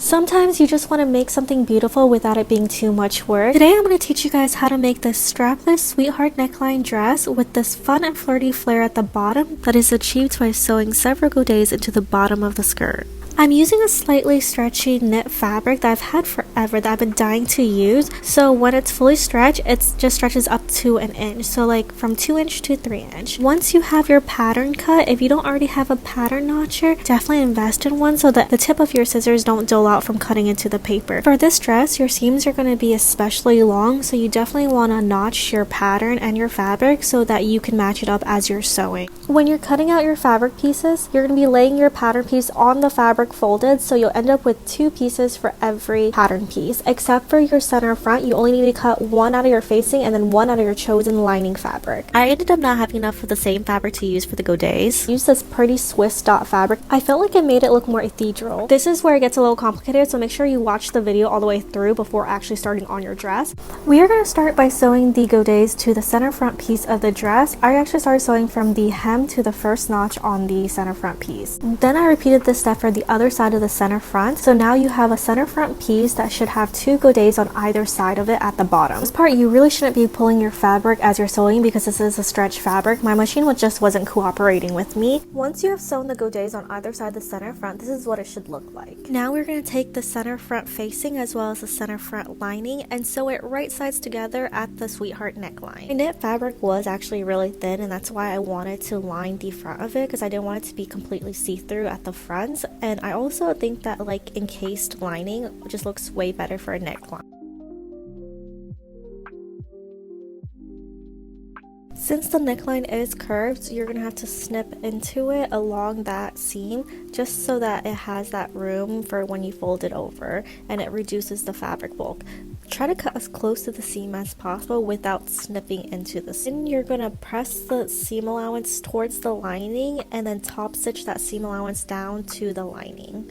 Sometimes you just want to make something beautiful without it being too much work. Today I'm going to teach you guys how to make this strapless sweetheart neckline dress with this fun and flirty flare at the bottom that is achieved by sewing several godets into the bottom of the skirt. I'm using a slightly stretchy knit fabric that I've had forever that I've been dying to use. So when it's fully stretched, it just stretches up to an inch. So like from 2 inch to 3 inch. Once you have your pattern cut, if you don't already have a pattern notcher, definitely invest in one so that the tip of your scissors don't dull out from cutting into the paper. For this dress, your seams are going to be especially long, so you definitely want to notch your pattern and your fabric so that you can match it up as you're sewing. When you're cutting out your fabric pieces, you're going to be laying your pattern piece on the fabric folded, so you'll end up with 2 pieces for every pattern piece. Except for your center front, you only need to cut 1 out of your facing and then 1 out of your chosen lining fabric. I ended up not having enough of the same fabric to use for the godets. Use this pretty Swiss dot fabric. I felt like it made it look more ethereal. This is where it gets a little complicated, so make sure you watch the video all the way through before actually starting on your dress. We are going to start by sewing the godets to the center front piece of the dress. I actually started sewing from the hem to the first notch on the center front piece. Then I repeated this step for the other side of the center front. So now you have a center front piece that should have 2 godets on either side of it at the bottom. This part you really shouldn't be pulling your fabric as you're sewing because this is a stretch fabric. My machine just wasn't cooperating with me. Once you have sewn the godets on either side of the center front, this is what it should look like. Now we're going to take the center front facing as well as the center front lining and sew it right sides together at the sweetheart neckline. My knit fabric was actually really thin, and that's why I wanted to line the front of it because I didn't want it to be completely see-through at the front. And I also think that like encased lining just looks way better for a neckline. Since the neckline is curved, you're going to have to snip into it along that seam just so that it has that room for when you fold it over, and it reduces the fabric bulk. Try to cut as close to the seam as possible without snipping into the seam. Then you're going to press the seam allowance towards the lining and then top stitch that seam allowance down to the lining.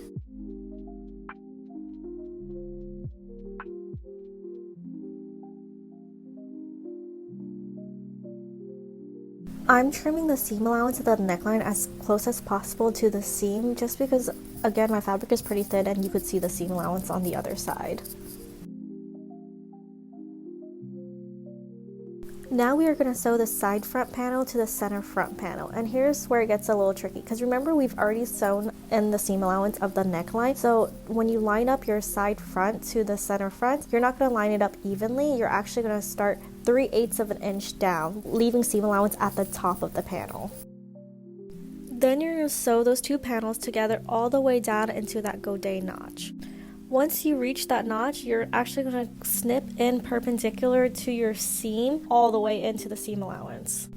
I'm trimming the seam allowance of the neckline as close as possible to the seam just because, again, my fabric is pretty thin and you could see the seam allowance on the other side. Now we are going to sew the side front panel to the center front panel, and here's where it gets a little tricky because remember we've already sewn in the seam allowance of the neckline, so when you line up your side front to the center front, you're not going to line it up evenly. You're actually going to start 3/8 of an inch down, leaving seam allowance at the top of the panel. Then you're going to sew those 2 panels together all the way down into that godet notch. Once you reach that notch, you're actually going to snip in perpendicular to your seam all the way into the seam allowance.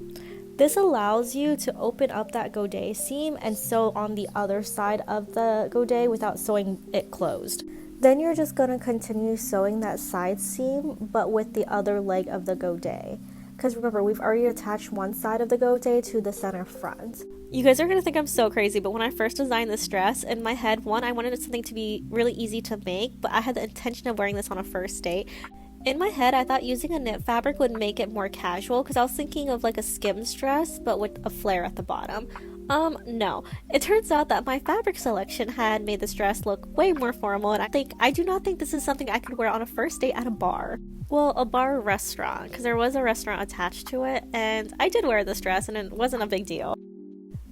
This allows you to open up that godet seam and sew on the other side of the godet without sewing it closed. Then you're just going to continue sewing that side seam but with the other leg of the godet. Because remember, we've already attached one side of the godet to the center front. You guys are going to think I'm so crazy, but when I first designed this dress, in my head, one, I wanted something to be really easy to make, but I had the intention of wearing this on a first date. In my head, I thought using a knit fabric would make it more casual because I was thinking of like a skims dress, but with a flare at the bottom. No. It turns out that my fabric selection had made this dress look way more formal, and I do not think this is something I could wear on a first date at a bar. Well, a bar restaurant, because there was a restaurant attached to it, and I did wear this dress and it wasn't a big deal.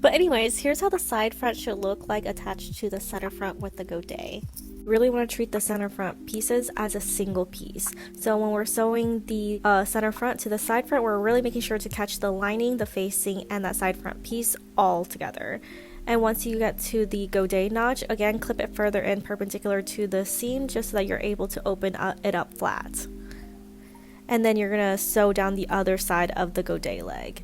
But anyways, here's how the side front should look like attached to the center front with the godet. Really want to treat the center front pieces as a single piece. So when we're sewing the center front to the side front, we're really making sure to catch the lining, the facing, and that side front piece all together. And once you get to the godet notch, again, clip it further in perpendicular to the seam just so that you're able to open it up flat. And then you're going to sew down the other side of the godet leg.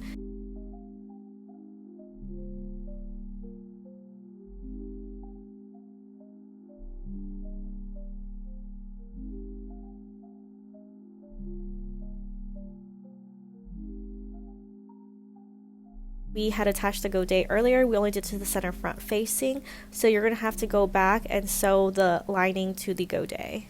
We had attached the godet earlier, we only did to the center front facing, so you're going to have to go back and sew the lining to the godet.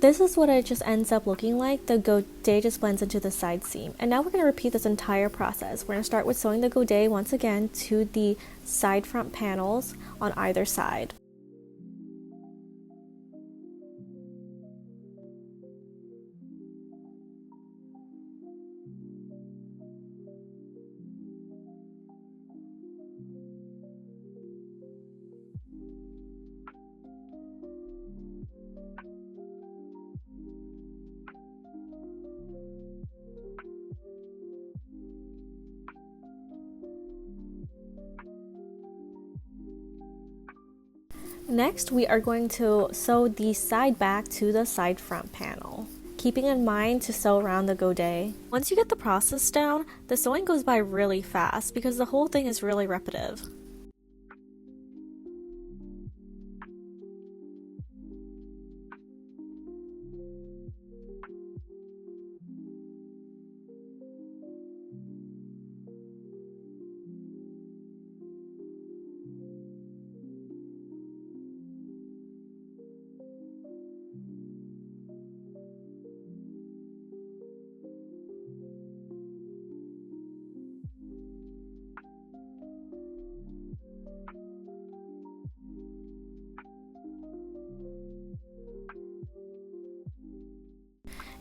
This is what it just ends up looking like. The godet just blends into the side seam. And now we're going to repeat this entire process. We're going to start with sewing the godet once again to the side front panels on either side. Next, we are going to sew the side back to the side front panel, keeping in mind to sew around the godet. Once you get the process down, the sewing goes by really fast because the whole thing is really repetitive.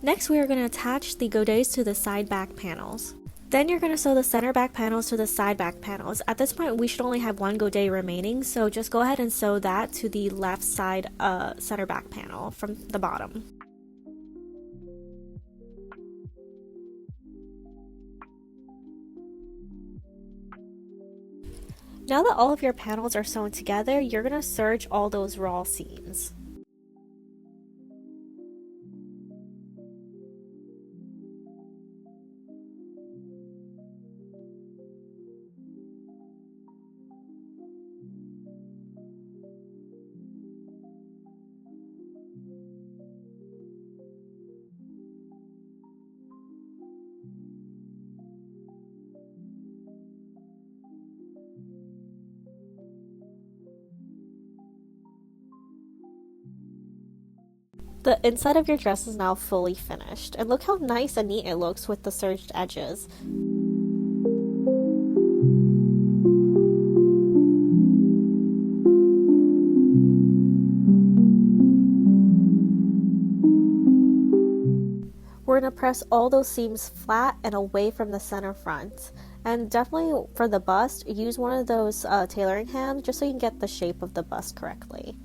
Next, we are going to attach the godets to the side back panels. Then you're going to sew the center back panels to the side back panels. At this point, we should only have one godet remaining, so just go ahead and sew that to the left side center back panel from the bottom. Now that all of your panels are sewn together, you're going to serge all those raw seams. The inside of your dress is now fully finished, and look how nice and neat it looks with the serged edges. We're going to press all those seams flat and away from the center front. And definitely for the bust, use one of those tailoring hands just so you can get the shape of the bust correctly.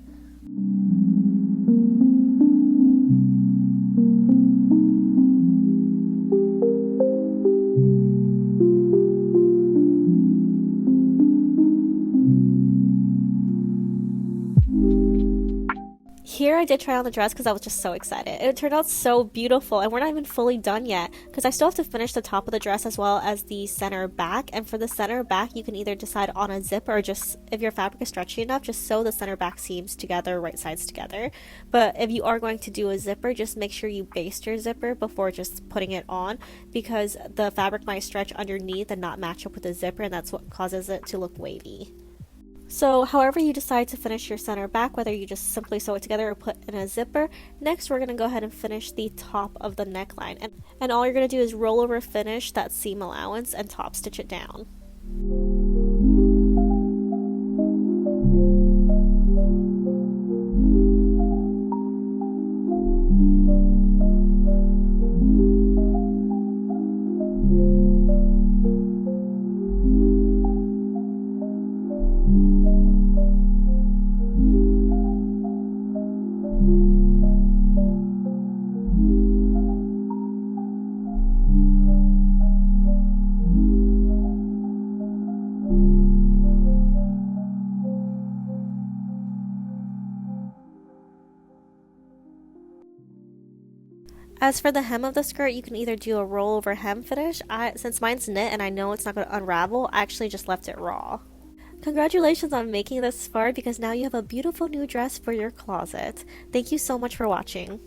Here I did try on the dress because I was just so excited. It turned out so beautiful, and we're not even fully done yet because I still have to finish the top of the dress as well as the center back. And for the center back, you can either decide on a zip or just, if your fabric is stretchy enough, just sew the center back seams together, right sides together. But if you are going to do a zipper, just make sure you baste your zipper before just putting it on, because the fabric might stretch underneath and not match up with the zipper, and that's what causes it to look wavy. So however you decide to finish your center back, whether you just simply sew it together or put in a zipper, next we're going to go ahead and finish the top of the neckline. And all you're going to do is roll over finish that seam allowance and top stitch it down. As for the hem of the skirt, you can either do a roll over hem finish. Since mine's knit and I know it's not going to unravel, I actually just left it raw. Congratulations on making this far, because now you have a beautiful new dress for your closet. Thank you so much for watching.